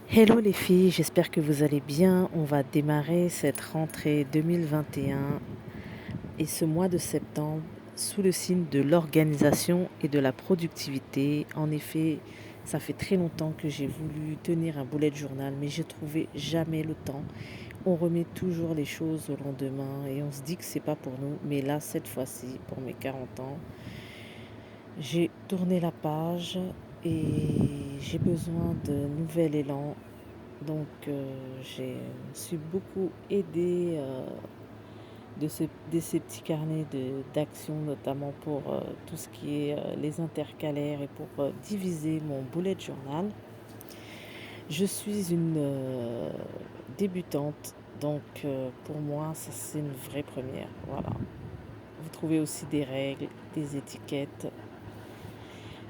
Hello les filles, j'espère que vous allez bien. On va démarrer cette rentrée 2021 et ce mois de septembre sous le signe de l'organisation et de la productivité. En effet, ça fait très longtemps que j'ai voulu tenir un bullet journal, mais je trouvais jamais le temps. On remet toujours les choses au lendemain et on se dit que c'est pas pour nous. Mais là, cette fois-ci, pour mes 40 ans, j'ai tourné la page et j'ai besoin de nouvel élan. Donc, je me suis beaucoup aidée de ces petits carnets d'action, notamment pour tout ce qui est les intercalaires et pour diviser mon bullet journal. Je suis une débutante, donc pour moi, ça c'est une vraie première. Voilà. Vous trouvez aussi des règles, des étiquettes.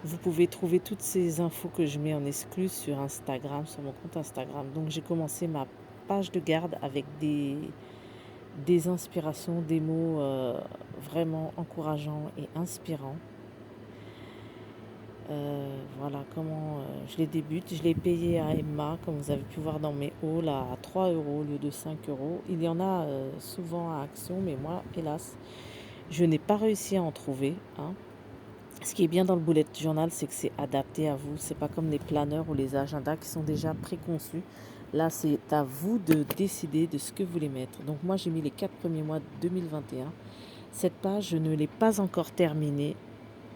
Vous pouvez trouver toutes ces infos que je mets en exclus sur Instagram, sur mon compte Instagram. Donc j'ai commencé ma page de garde avec des inspirations, des mots vraiment encourageants et inspirants. Voilà comment je les débute. Je l'ai payé à Emma, comme vous avez pu voir dans mes hauls, à 3 euros au lieu de 5 euros. Il y en a souvent à Action, mais moi, hélas, je n'ai pas réussi à en trouver. Hein. Ce qui est bien dans le bullet journal, c'est que c'est adapté à vous. C'est pas comme les planeurs ou les agendas qui sont déjà préconçus. Là, c'est à vous de décider de ce que vous voulez mettre. Donc moi, j'ai mis les 4 premiers mois de 2021. Cette page, je ne l'ai pas encore terminée.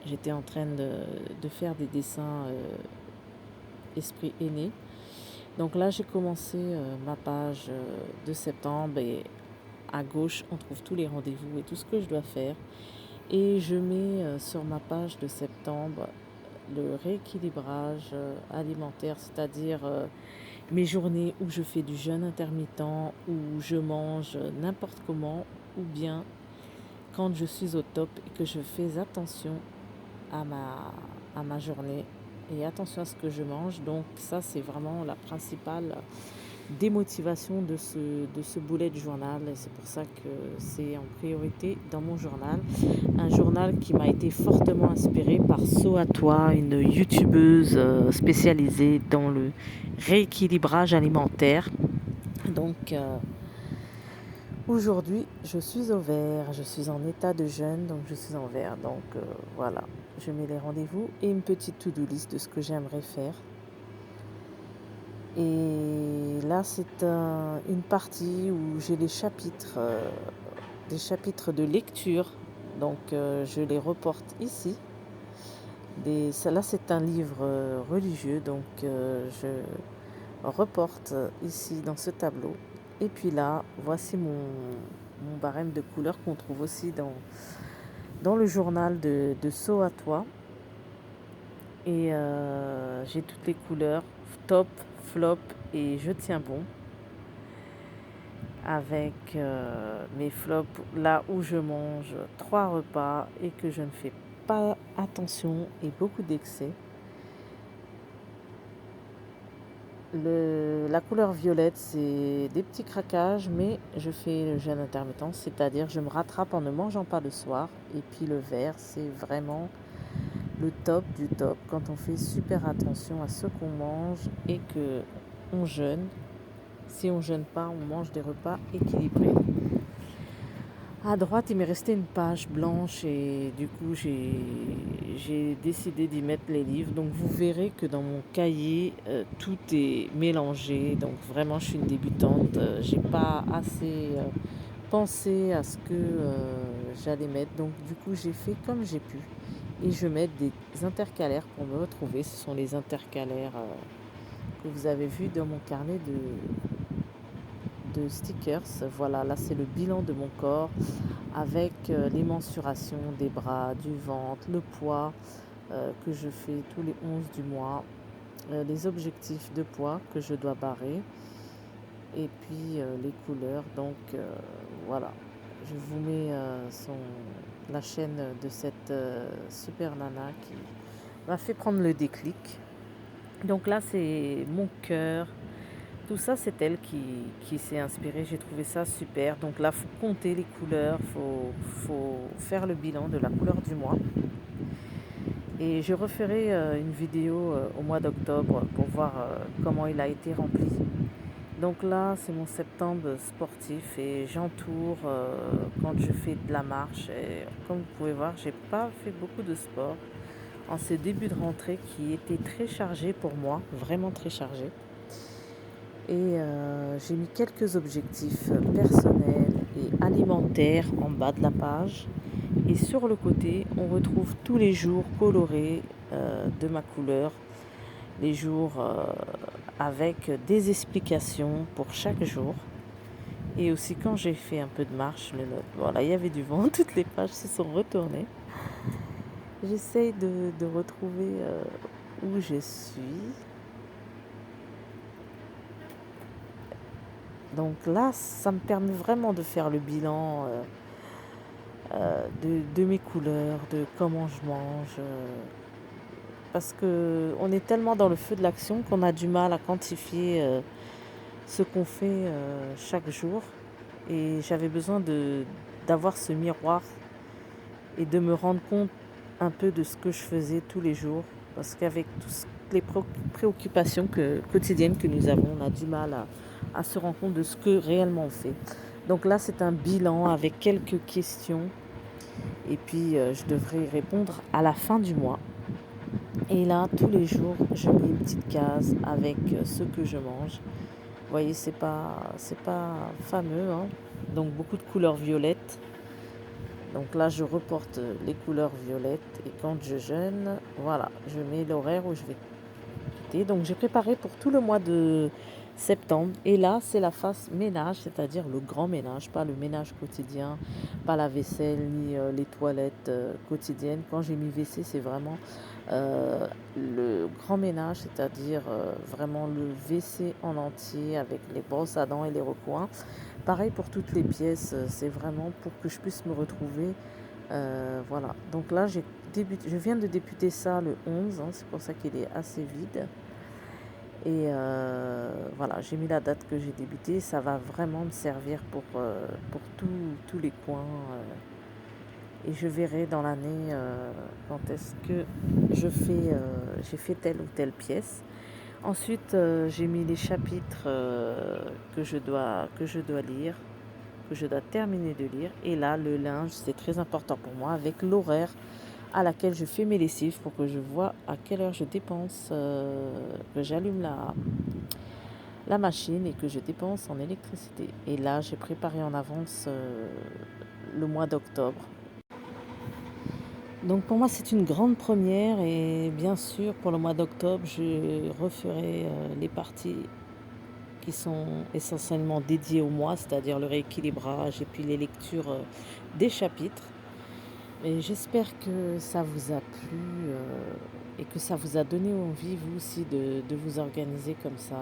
J'étais en train de faire des dessins esprit aîné. Donc là, j'ai commencé ma page de septembre et à gauche, on trouve tous les rendez-vous et tout ce que je dois faire. Et je mets sur ma page de septembre le rééquilibrage alimentaire, c'est-à-dire mes journées où je fais du jeûne intermittent, où je mange n'importe comment, ou bien quand je suis au top et que je fais attention à ma journée et attention à ce que je mange. Donc ça, c'est vraiment la principale démotivation de ce bullet journal. Et c'est pour ça que c'est en priorité dans mon journal. Un journal qui m'a été fortement inspiré par So à toi, une youtubeuse spécialisée dans le rééquilibrage alimentaire. Donc aujourd'hui, je suis au vert, je suis en état de jeûne, donc je suis en vert. Donc voilà, je mets les rendez-vous et une petite to-do list de ce que j'aimerais faire. Et là, c'est une partie où j'ai les chapitres, des chapitres de lecture. Donc je les reporte ici. Là, c'est un livre religieux, donc je reporte ici dans ce tableau. Et puis là, voici mon barème de couleurs qu'on trouve aussi dans le journal de So à toi. Et j'ai toutes les couleurs, top, flop et je tiens bon. Avec mes flops, là où je mange 3 repas et que je ne fais pas attention et beaucoup d'excès. La couleur violette, c'est des petits craquages, mais je fais le jeûne intermittent, c'est-à-dire je me rattrape en ne mangeant pas le soir. Et puis le vert, c'est vraiment le top du top, quand on fait super attention à ce qu'on mange et qu'on jeûne. Si on jeûne pas, on mange des repas équilibrés. À droite, il m'est resté une page blanche et du coup, j'ai décidé d'y mettre les livres. Donc, vous verrez que dans mon cahier, tout est mélangé. Donc, vraiment, je suis une débutante. J'ai pas assez pensé à ce que j'allais mettre. Donc, du coup, j'ai fait comme j'ai pu. Et je mets des intercalaires pour me retrouver. Ce sont les intercalaires que vous avez vus dans mon carnet de stickers. Voilà, là, c'est le bilan de mon corps avec les mensurations des bras, du ventre, le poids que je fais tous les 11 du mois, les objectifs de poids que je dois barrer et puis les couleurs. Donc voilà, je vous mets la chaîne de cette super nana qui m'a fait prendre le déclic. Donc là, c'est mon cœur. Tout ça, c'est elle qui s'est inspirée. J'ai trouvé ça super. Donc là, il faut compter les couleurs, faut faire le bilan de la couleur du mois. Et je referai une vidéo au mois d'octobre pour voir comment il a été rempli. Donc là, c'est mon septembre sportif et j'entoure quand je fais de la marche. Et comme vous pouvez voir, j'ai pas fait beaucoup de sport en ces débuts de rentrée qui étaient très chargés pour moi, vraiment très chargés. Et j'ai mis quelques objectifs personnels et alimentaires en bas de la page. Et sur le côté, on retrouve tous les jours colorés de ma couleur, les jours avec des explications pour chaque jour. Et aussi quand j'ai fait un peu de marche, je le note. Voilà, il y avait du vent, toutes les pages se sont retournées. J'essaye de retrouver où je suis. Donc là, ça me permet vraiment de faire le bilan de mes couleurs, de comment je mange. Parce qu'on est tellement dans le feu de l'action qu'on a du mal à quantifier ce qu'on fait chaque jour. Et j'avais besoin d'avoir ce miroir et de me rendre compte un peu de ce que je faisais tous les jours. Parce qu'avec toutes les préoccupations quotidiennes que nous avons, on a du mal à se rendre compte de ce que réellement on fait. Donc là, c'est un bilan avec quelques questions. Et puis, je devrais y répondre à la fin du mois. Et là, tous les jours, je mets une petite case avec ce que je mange. Vous voyez, c'est pas fameux, hein. Donc, beaucoup de couleurs violettes. Donc là, je reporte les couleurs violettes. Et quand je jeûne, voilà, je mets l'horaire où je vais quitter. Donc, j'ai préparé pour tout le mois de septembre. Et là, c'est la phase ménage, c'est-à-dire le grand ménage, pas le ménage quotidien, pas la vaisselle ni les toilettes quotidiennes. Quand j'ai mis WC, c'est vraiment le grand ménage, c'est-à-dire vraiment le WC en entier avec les brosses à dents et les recoins. Pareil pour toutes les pièces, c'est vraiment pour que je puisse me retrouver. Voilà. Donc là, je viens de débuter ça le 11, hein, c'est pour ça qu'il est assez vide. Et voilà, j'ai mis la date que j'ai débuté. Ça va vraiment me servir pour tous les coins. Et je verrai dans l'année quand est-ce que j'ai fait telle ou telle pièce. Ensuite, j'ai mis les chapitres que je dois lire, que je dois terminer de lire. Et là, le linge, c'est très important pour moi avec l'horaire à laquelle je fais mes lessives pour que je vois à quelle heure je dépense, que j'allume la machine et que je dépense en électricité. Et là, j'ai préparé en avance le mois d'octobre. Donc pour moi, c'est une grande première et bien sûr, pour le mois d'octobre, je referai les parties qui sont essentiellement dédiées au mois, c'est-à-dire le rééquilibrage et puis les lectures des chapitres. Et j'espère que ça vous a plu et que ça vous a donné envie, vous aussi, de vous organiser comme ça.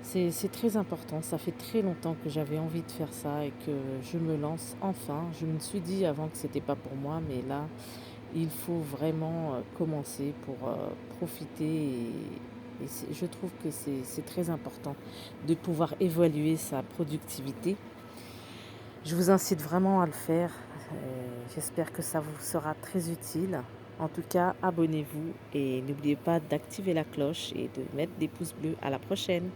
C'est très important, ça fait très longtemps que j'avais envie de faire ça et que je me lance enfin. Je me suis dit avant que c'était pas pour moi, mais là, il faut vraiment commencer pour profiter je trouve que c'est très important de pouvoir évaluer sa productivité. Je vous incite vraiment à le faire. J'espère que ça vous sera très utile. En tout cas, abonnez-vous et n'oubliez pas d'activer la cloche et de mettre des pouces bleus. À la prochaine!